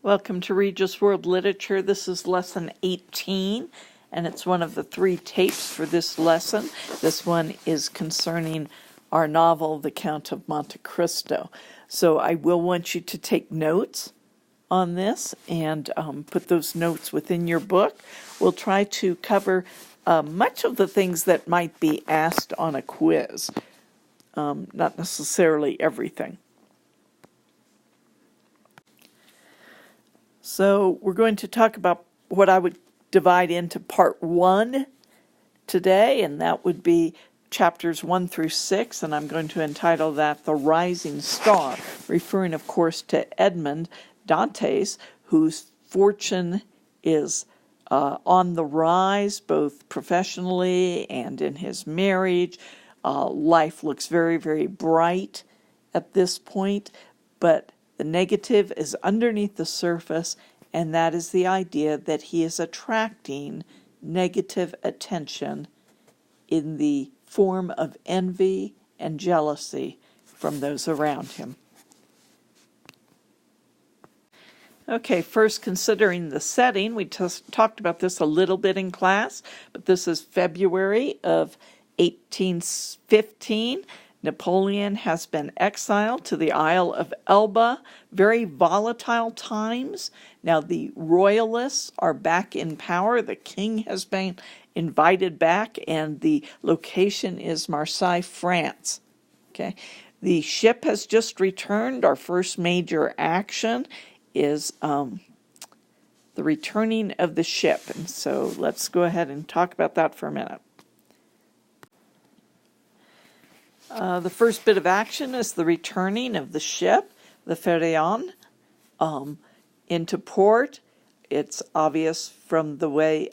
Welcome to Regis World Literature. This is lesson 18, and it's one of the 3 tapes for this lesson. This one is concerning our novel, The Count of Monte Cristo. So I will want you to take notes on this and put those notes within your book. We'll try to cover much of the things that might be asked on a quiz, not necessarily everything. So we're going to talk about what I would divide into part 1 today, and that would be chapters 1 through 6, and I'm going to entitle that The Rising Star, referring, of course, to Edmond, Dante's, whose fortune is on the rise, both professionally and in his marriage. Life looks very, very bright at this point, but the negative is underneath the surface, and that is the idea that he is attracting negative attention in the form of envy and jealousy from those around him. Okay, first considering the setting, we just talked about this a little bit in class, but this is February of 1815. Napoleon has been exiled to the Isle of Elba, very volatile times. Now the royalists are back in power. The king has been invited back, and the location is Marseille, France. Okay, the ship has just returned. Our first major action is the returning of the ship. And so let's go ahead and talk about that for a minute. The first bit of action is the returning of the ship, the Pharaon, into port. It's obvious from the way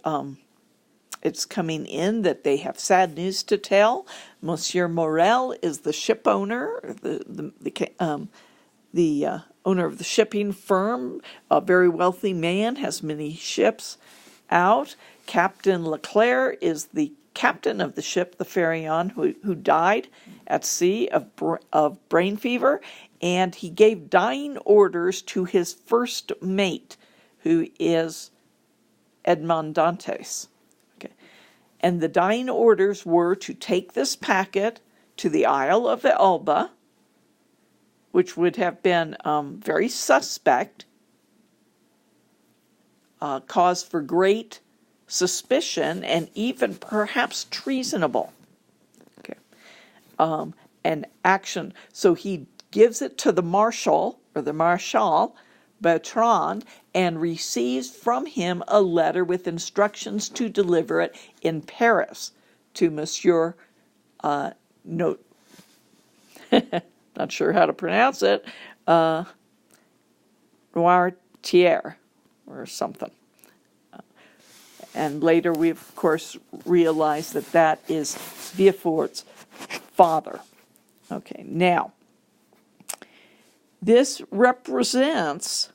it's coming in that they have sad news to tell. Monsieur Morel is the ship owner, the owner of the shipping firm, a very wealthy man, has many ships out. Captain Leclerc is the captain of the ship, the Pharaon, who died at sea of brain fever, and he gave dying orders to his first mate, who is Edmond Dantes. Okay. And the dying orders were to take this packet to the Isle of Elba, which would have been very suspect, cause for great suspicion, and even perhaps treasonable. Okay. And action. So he gives it to the Marshal, or the Marshal, Bertrand, and receives from him a letter with instructions to deliver it in Paris to Monsieur, not sure how to pronounce it, Noirtier, or something. And later we, of course, realize that that is Villefort's father. Okay, now, this represents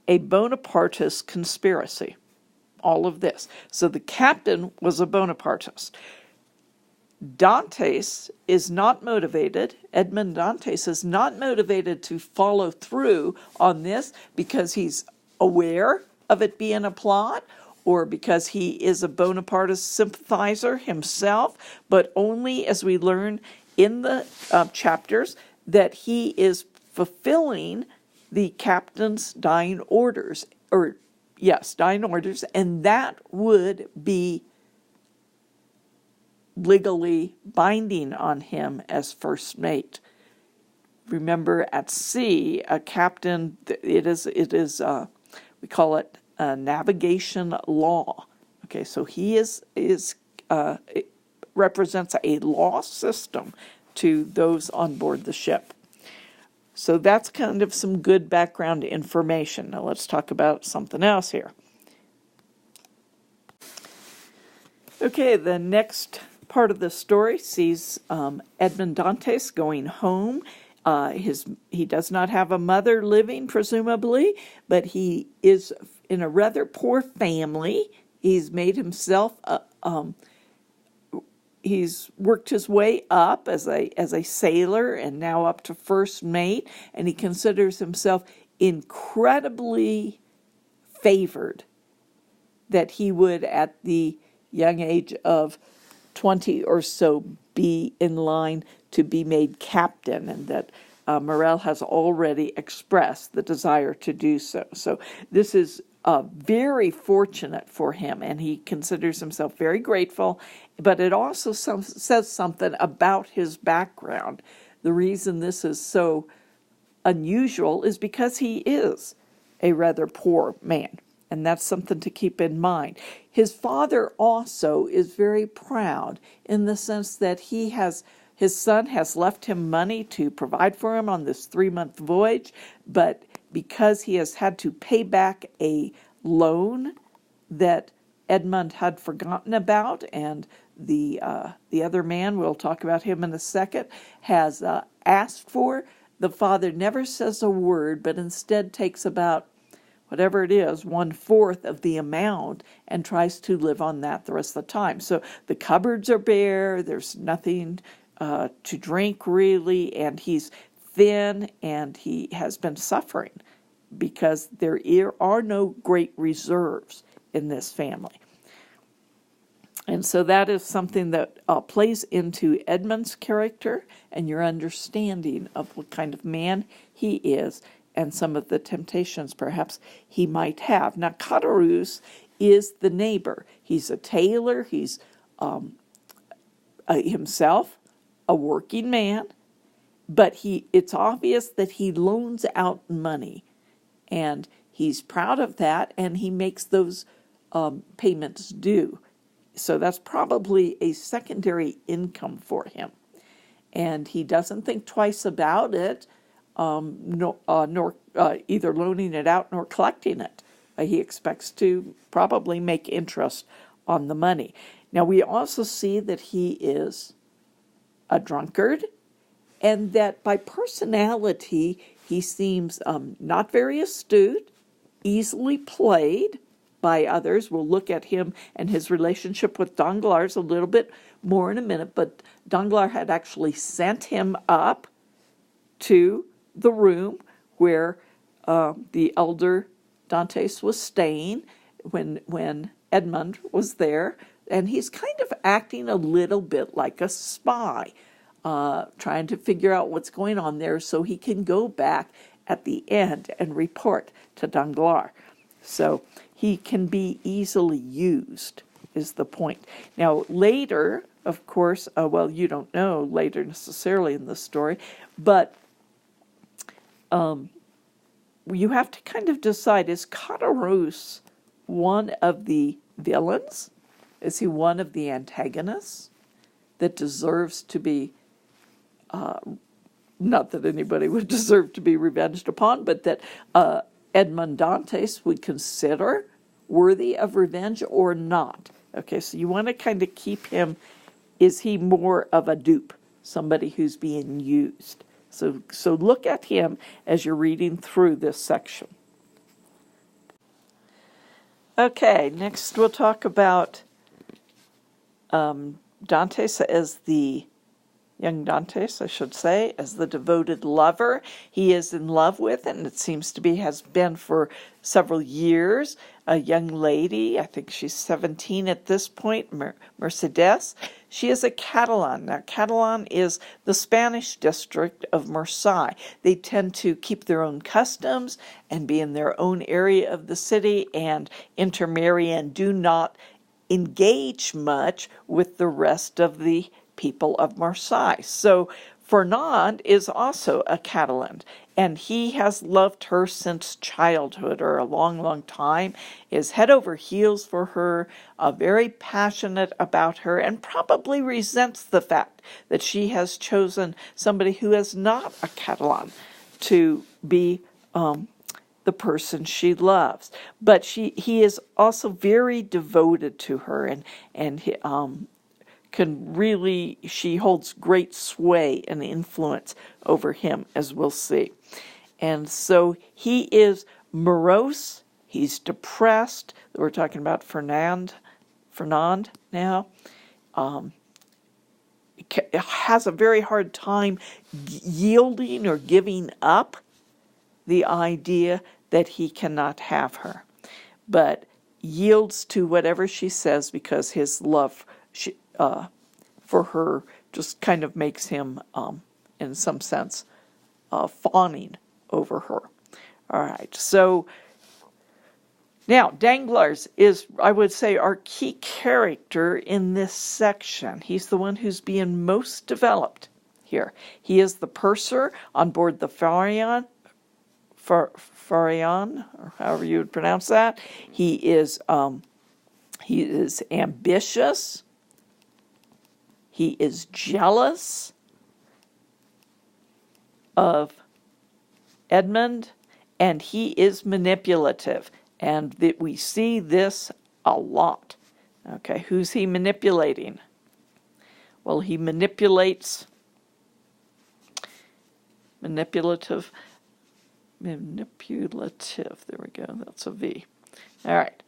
a Bonapartist conspiracy, all of this. So the captain was a Bonapartist. Dantes is not motivated, Edmond Dantes is not motivated to follow through on this because he's aware of it being a plot, or because he is a Bonapartist sympathizer himself, but only, as we learn in the chapters, that he is fulfilling the captain's dying orders, and that would be legally binding on him as first mate. Remember, at sea, a captain, it is we call it navigation law. Okay, so he it represents a law system to those on board the ship. So that's kind of some good background information. Now let's talk about something else here. Okay, the next part of the story sees Edmond Dantes going home. He does not have a mother living, presumably, but he is in a rather poor family. He's made himself, he's worked his way up as a sailor and now up to first mate, and he considers himself incredibly favored that he would, at the young age of 20 or so, be in line to be made captain, and that Morel has already expressed the desire to do so. So this is very fortunate for him, and he considers himself very grateful, but it also says something about his background. The reason this is so unusual is because he is a rather poor man, and that's something to keep in mind. His father also is very proud in the sense that his son has left him money to provide for him on this 3-month voyage, but because he has had to pay back a loan that Edmond had forgotten about, and the other man, we'll talk about him in a second, has asked for, the father never says a word, but instead takes about whatever it is, 1/4 of the amount, and tries to live on that the rest of the time. So the cupboards are bare, there's nothing to drink really, and he's thin, and he has been suffering because there are no great reserves in this family. And so that is something that plays into Edmond's character and your understanding of what kind of man he is, and some of the temptations perhaps he might have. Now, Caderousse is the neighbor. He's a tailor. He's himself a working man, but it's obvious that he loans out money, and he's proud of that, and he makes those payments due. So that's probably a secondary income for him, and he doesn't think twice about it, nor either loaning it out nor collecting it. He expects to probably make interest on the money. Now, we also see that he is a drunkard, and that by personality he seems not very astute, easily played by others. We'll look at him and his relationship with Danglars a little bit more in a minute, but Danglars had actually sent him up to the room where the elder Dantes was staying when Edmond was there, and he's kind of acting a little bit like a spy, trying to figure out what's going on there so he can go back at the end and report to Danglars. So he can be easily used, is the point. Now, later, of course, well, you don't know later necessarily in the story, but you have to kind of decide, is Caderousse one of the villains? Is he one of the antagonists that deserves to be, not that anybody would deserve to be revenged upon, but that Edmond Dantes would consider worthy of revenge or not? Okay, so you want to kind of keep him, is he more of a dupe, somebody who's being used? So look at him as you're reading through this section. Okay, next we'll talk about Dantes as the young Dantes, I should say, as the devoted lover he is in love with, and it seems to be has been for several years, a young lady. I think she's 17 at this point, Mercedes. She is a Catalan. Now, Catalan is the Spanish district of Marseille. They tend to keep their own customs and be in their own area of the city and intermarry and do not engage much with the rest of the people of Marseille. So Fernand is also a Catalan, and he has loved her since childhood, or a long, long time, is head over heels for her, very passionate about her, and probably resents the fact that she has chosen somebody who is not a Catalan to be the person she loves. But he is also very devoted to her, and she holds great sway and influence over him, as we'll see. And so he is morose, he's depressed. We're talking about Fernand now. Has a very hard time yielding or giving up the idea that he cannot have her, but yields to whatever she says because his love for her just kind of makes him, in some sense, fawning over her. All right, so now Danglars is, I would say, our key character in this section. He's the one who's being most developed here. He is the purser on board the Pharaon, or however you would pronounce that. He is ambitious. He is jealous of Edmond, and he is manipulative. And we see this a lot. Okay, who's he manipulating? Well, he manipulates manipulative, there we go, that's a V. All right.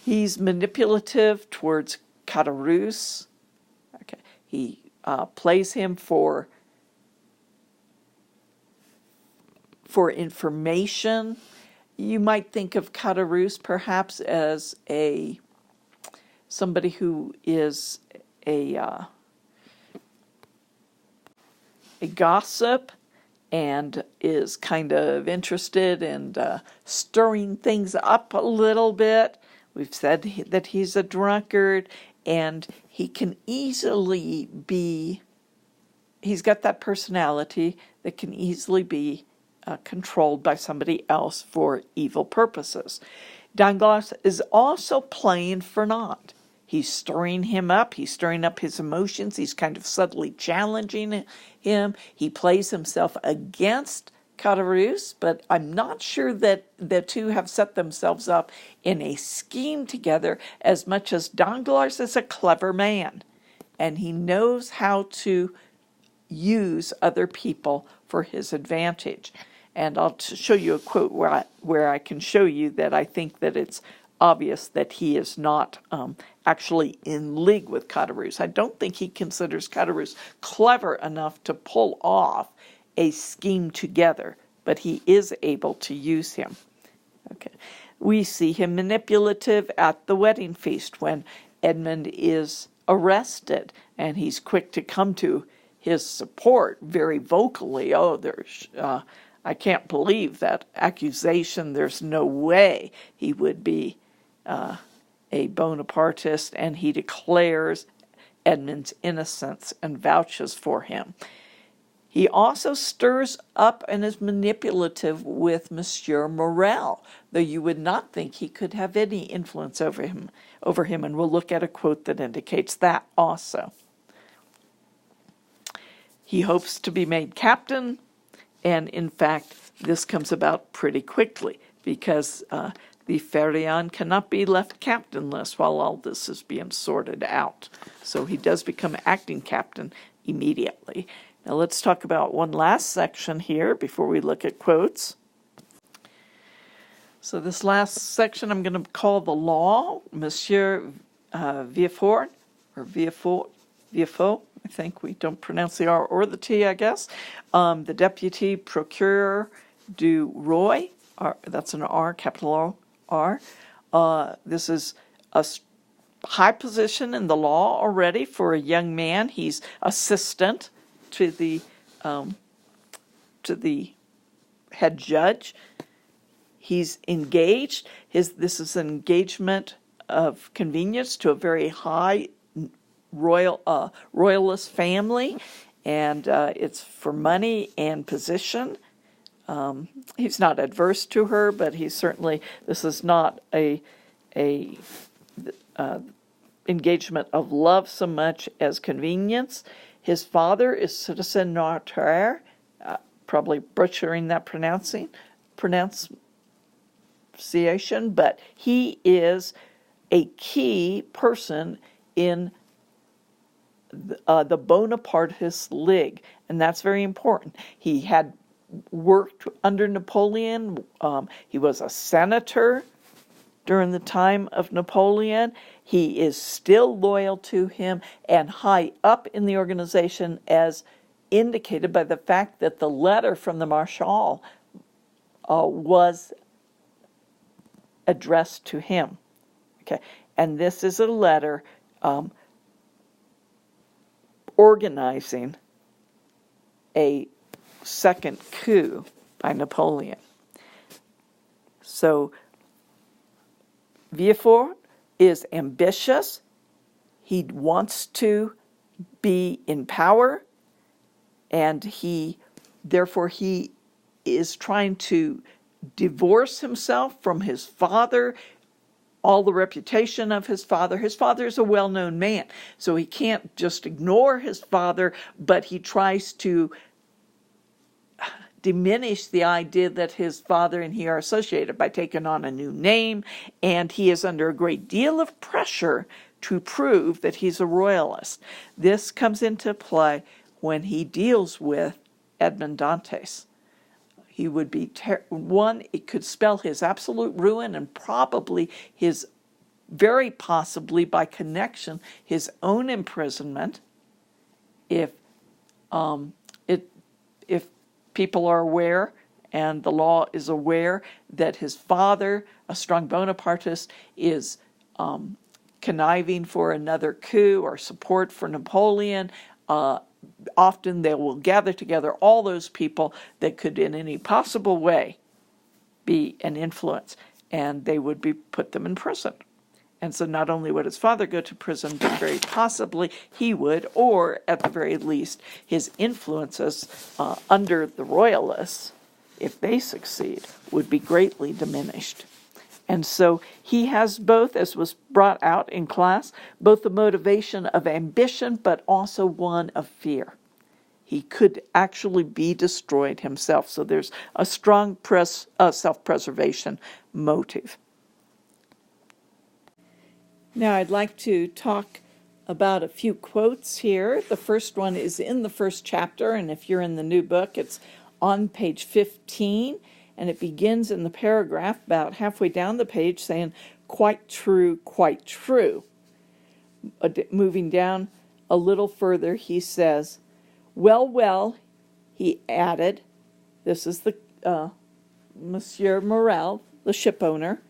He's manipulative towards Caderousse. Okay, he plays him for information. You might think of Caderousse perhaps as somebody who is a gossip and is kind of interested in stirring things up a little bit. We've said that he's a drunkard, and he can easily be, he's got that personality that can easily be controlled by somebody else for evil purposes. Danglars is also playing Fernand. He's stirring him up. He's stirring up his emotions. He's kind of subtly challenging him. He plays himself against Caderousse, but I'm not sure that the two have set themselves up in a scheme together as much as Danglars is a clever man, and he knows how to use other people for his advantage. And I'll show you a quote where I can show you that I think that it's obvious that he is not actually in league with Caderousse. I don't think he considers Caderousse clever enough to pull off a scheme together, but he is able to use him. Okay, we see him manipulative at the wedding feast when Edmond is arrested, and he's quick to come to his support very vocally. Oh, I can't believe that accusation. There's no way he would be a Bonapartist, and he declares Edmond's innocence and vouches for him. He also stirs up and is manipulative with Monsieur Morel, though you would not think he could have any influence over him, and we'll look at a quote that indicates that also. He hopes to be made captain, and in fact, this comes about pretty quickly because the Pharaon cannot be left captainless while all this is being sorted out. So he does become acting captain immediately. Now let's talk about one last section here before we look at quotes. So this last section I'm going to call the law. Monsieur Villefort, or Villefort, I think we don't pronounce the R or the T, I guess. The deputy procureur du roi, that's an R, capital R. This is a high position in the law already for a young man. He's assistant to the head judge. He's engaged. This is an engagement of convenience to a very high royalist family, and it's for money and position. He's not adverse to her, but this is not a engagement of love so much as convenience. His father is citizen notaire, probably butchering that pronunciation, but he is a key person in the Bonapartist League, and that's very important. He had worked under Napoleon. He was a senator during the time of Napoleon. He is still loyal to him and high up in the organization, as indicated by the fact that the letter from the Marshal was addressed to him. Okay, and this is a letter organizing a second coup by Napoleon. So Villefort is ambitious. He wants to be in power, and therefore he is trying to divorce himself from his father, all the reputation of his father. His father is a well-known man, so he can't just ignore his father, but he tries to diminish the idea that his father and he are associated by taking on a new name, and he is under a great deal of pressure to prove that he's a royalist. This comes into play when he deals with Edmond Dantes. He would be, it could spell his absolute ruin, and probably very possibly by connection, his own imprisonment, if people are aware and the law is aware that his father, a strong Bonapartist, is conniving for another coup or support for Napoleon. Often they will gather together all those people that could in any possible way be an influence, and they would put them in prison. And so not only would his father go to prison, but very possibly he would, or at the very least, his influences under the royalists, if they succeed, would be greatly diminished. And so he has both, as was brought out in class, both the motivation of ambition, but also one of fear. He could actually be destroyed himself. So there's a strong self-preservation motive. Now I'd like to talk about a few quotes here. The first one is in the first chapter, and if you're in the new book, it's on page 15. And it begins in the paragraph about halfway down the page saying, quite true, quite true. Moving down a little further, he says, well, well, he added, this is the Monsieur Morel, the ship owner,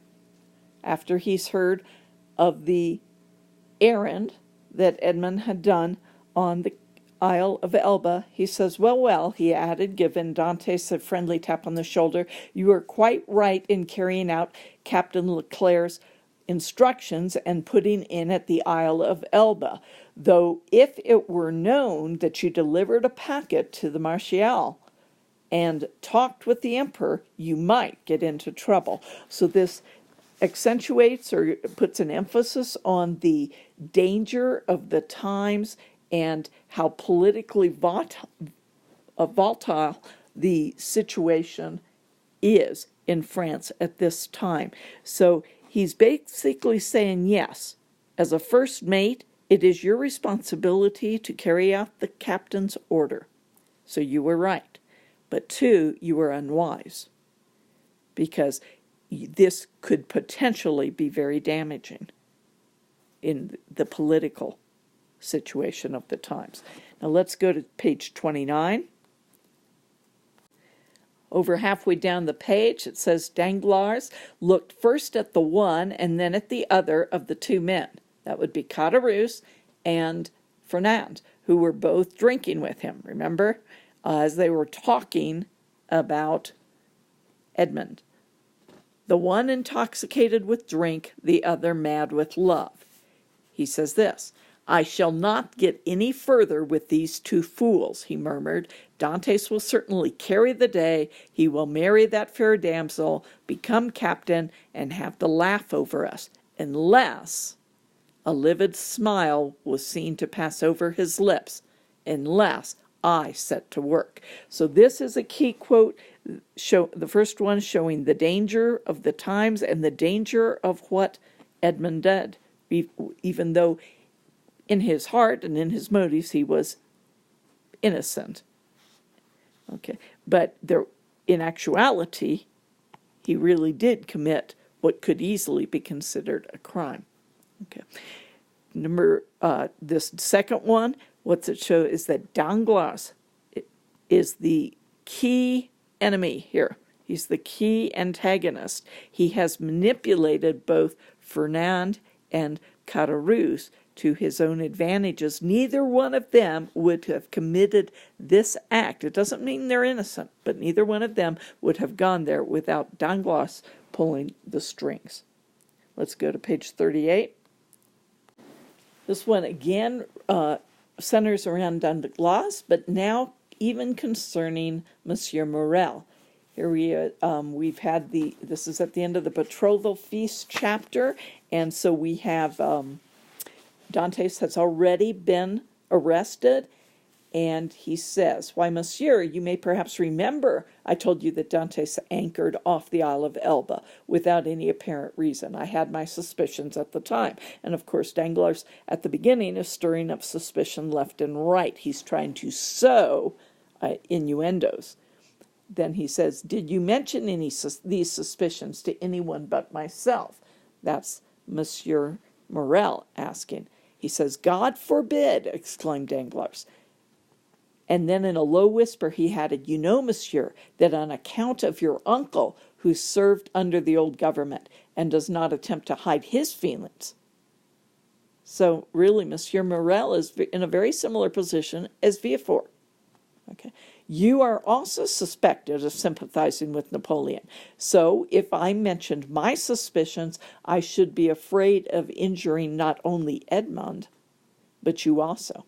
after he's heard of the errand that Edmond had done on the Isle of Elba, he says, well, well, he added, giving Dantes a friendly tap on the shoulder, you are quite right in carrying out Captain Leclerc's instructions and putting in at the Isle of Elba, though if it were known that you delivered a packet to the Marshal and talked with the Emperor, you might get into trouble. So this accentuates or puts an emphasis on the danger of the times and how politically volatile the situation is in France at this time. So he's basically saying, yes, as a first mate, it is your responsibility to carry out the captain's order. So you were right. But two, you were unwise, because this could potentially be very damaging in the political situation of the times. Now let's go to page 29. Over halfway down the page, it says Danglars looked first at the one and then at the other of the two men. That would be Caderousse and Fernand, who were both drinking with him, remember? As they were talking about Edmond. The one intoxicated with drink, the other mad with love. He says this, I shall not get any further with these two fools, he murmured. Dantes will certainly carry the day. He will marry that fair damsel, become captain, and have the laugh over us, unless a livid smile was seen to pass over his lips, unless I set to work. So this is a key quote, the first one showing the danger of the times and the danger of what Edmond did, even though in his heart and in his motives he was innocent. Okay, but in actuality, he really did commit what could easily be considered a crime. Okay, this second one, what's it show is that Danglars is the key enemy here He's the key antagonist. He has manipulated both Fernand and Caderousse to his own advantages. Neither one of them would have committed this act. It doesn't mean they're innocent, but neither one of them would have gone there without Danglars pulling the strings. Let's go to page 38. This one again centers around Danglars, but now even concerning Monsieur Morel. Here we've had this is at the end of the betrothal feast chapter, and so we have Dante has already been arrested, and he says, "Why, monsieur, you may perhaps remember I told you that Dantes anchored off the Isle of Elba without any apparent reason. I had my suspicions at the time." And of course, Danglars at the beginning is stirring up suspicion left and right. He's trying to sow innuendos. Then he says, "Did you mention these suspicions to anyone but myself?" That's Monsieur Morel asking. He says, "God forbid!" exclaimed Danglars. And then in a low whisper he added, "You know, monsieur, that on account of your uncle, who served under the old government and does not attempt to hide his feelings." So really, Monsieur Morel is in a very similar position as Villefort. Okay. "You are also suspected of sympathizing with Napoleon. So if I mentioned my suspicions, I should be afraid of injuring not only Edmond, but you also.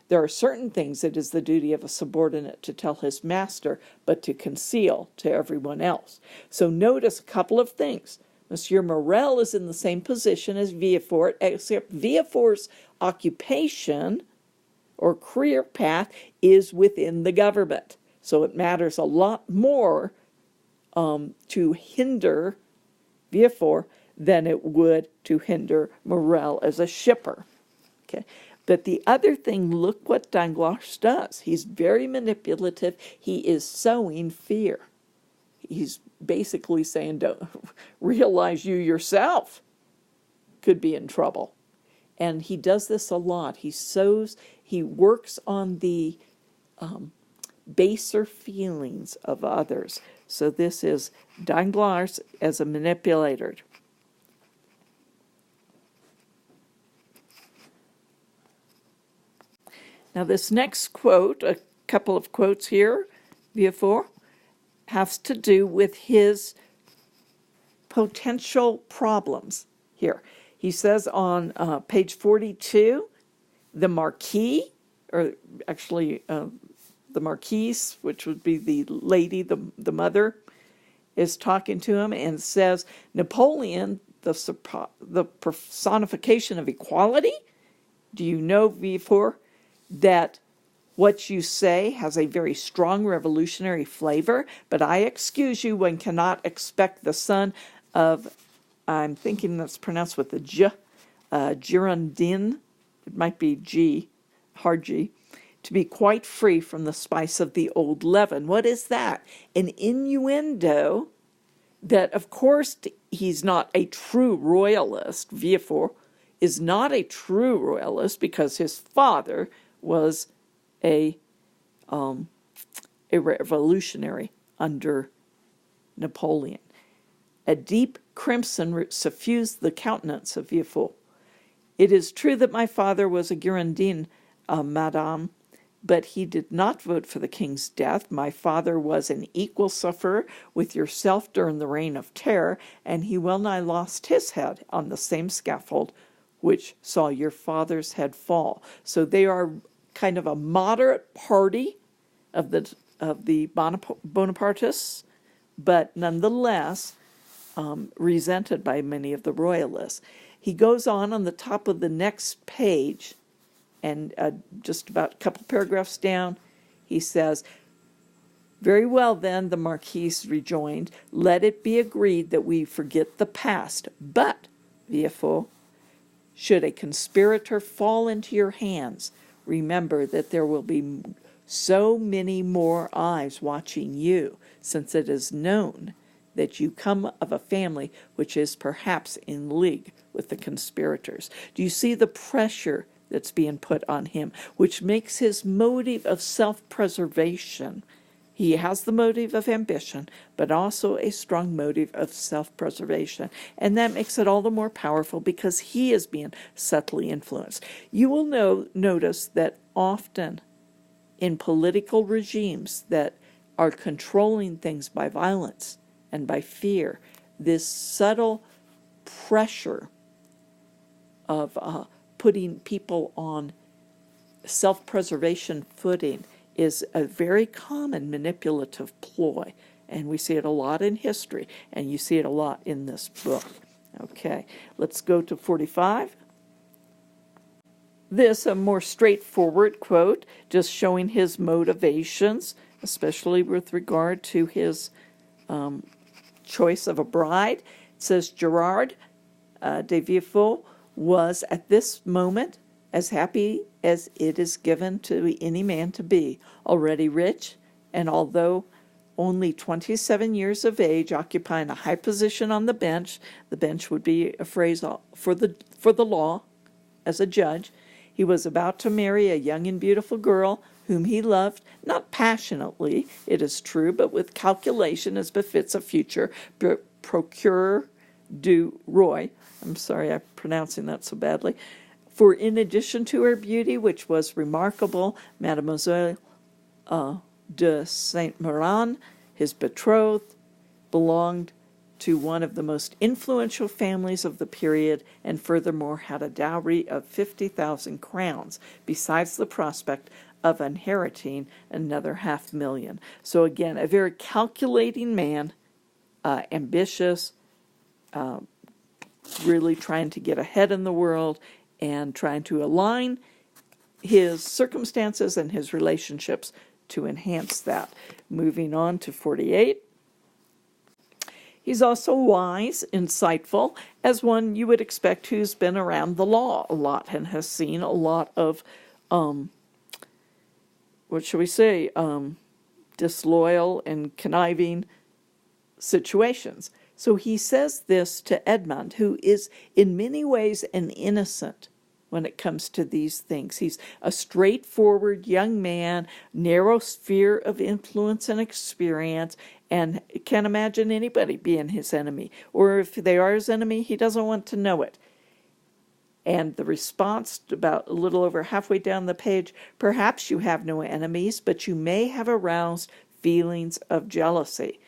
There are certain things it is the duty of a subordinate to tell his master, but to conceal to everyone else." So notice a couple of things. Monsieur Morel is in the same position as Villefort, except Villefort's occupation or career path is within the government. So it matters a lot more to hinder Villefort than it would to hinder Morel as a shipper. Okay. But the other thing, look what Danglars does. He's very manipulative. He is sowing fear. He's basically saying, don't realize you yourself could be in trouble. And he does this a lot. He works on the baser feelings of others. So this is Danglars as a manipulator. Now this next quote, a couple of quotes here, Villefort, has to do with his potential problems here. He says on page 42, the Marquis, or actually the Marquise, which would be the lady, the mother, is talking to him and says, "Napoleon, the personification of equality? Do you know, Villefort, that what you say has a very strong revolutionary flavor, but I excuse you, one cannot expect the son of," I'm thinking that's pronounced with a J, Girondin, it might be G, hard G, "to be quite free from the spice of the old leaven." What is that? An innuendo that, of course, he's not a true royalist. Villefort is not a true royalist because his father was a revolutionary under Napoleon. A deep crimson suffused the countenance of Villefort. "It is true that my father was a Girondin, madame, but he did not vote for the king's death. My father was an equal sufferer with yourself during the reign of terror, and he well nigh lost his head on the same scaffold which saw your father's head fall." So they are kind of a moderate party of the Bonapartists, but nonetheless resented by many of the royalists. He goes on the top of the next page, and just about a couple paragraphs down, he says, "Very well then," the Marquise rejoined, "let it be agreed that we forget the past. But, Villefort, should a conspirator fall into your hands, remember that there will be so many more eyes watching you, since it is known that you come of a family which is perhaps in league with the conspirators." Do you see the pressure that's being put on him, which makes his motive of self-preservation He has the motive of ambition, but also a strong motive of self-preservation. And that makes it all the more powerful because he is being subtly influenced. You will notice that often in political regimes that are controlling things by violence and by fear, this subtle pressure of putting people on self-preservation footing is a very common manipulative ploy, and we see it a lot in history, and you see it a lot in this book. Okay, let's go to 45. This, a more straightforward quote, just showing his motivations, especially with regard to his choice of a bride. It says, Gerard de Villefort was at this moment as happy as it is given to any man to be, already rich, and although only 27 years of age, occupying a high position on the bench would be a phrase for the law as a judge. He was about to marry a young and beautiful girl whom he loved, not passionately, it is true, but with calculation as befits a future procureur du roi. I'm sorry, I'm pronouncing that so badly. For in addition to her beauty, which was remarkable, Mademoiselle de Saint-Méran, his betrothed, belonged to one of the most influential families of the period, and furthermore had a dowry of 50,000 crowns, besides the prospect of inheriting another 500,000. So again, a very calculating man, ambitious, really trying to get ahead in the world, and trying to align his circumstances and his relationships to enhance that. Moving on to 48. He's also wise, insightful, as one you would expect who's been around the law a lot and has seen a lot of, disloyal and conniving situations. So he says this to Edmond, who is in many ways an innocent when it comes to these things. He's a straightforward young man, narrow sphere of influence and experience, and can't imagine anybody being his enemy. Or if they are his enemy, he doesn't want to know it. And the response, about a little over halfway down the page, perhaps you have no enemies, but you may have aroused feelings of jealousy.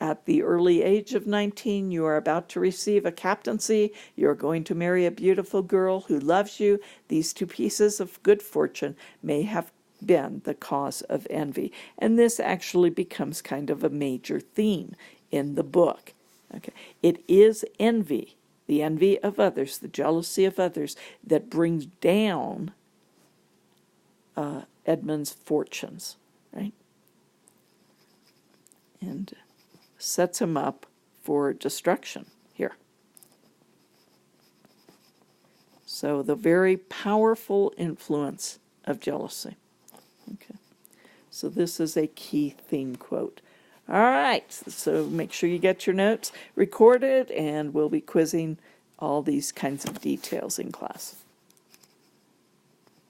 At the early age of 19, you are about to receive a captaincy. You are going to marry a beautiful girl who loves you. These two pieces of good fortune may have been the cause of envy. And this actually becomes kind of a major theme in the book. Okay, it is envy, the envy of others, the jealousy of others, that brings down Edmond's fortunes, right? And sets him up for destruction here. So the very powerful influence of jealousy. Okay. So this is a key theme quote. All right, so make sure you get your notes recorded, and we'll be quizzing all these kinds of details in class.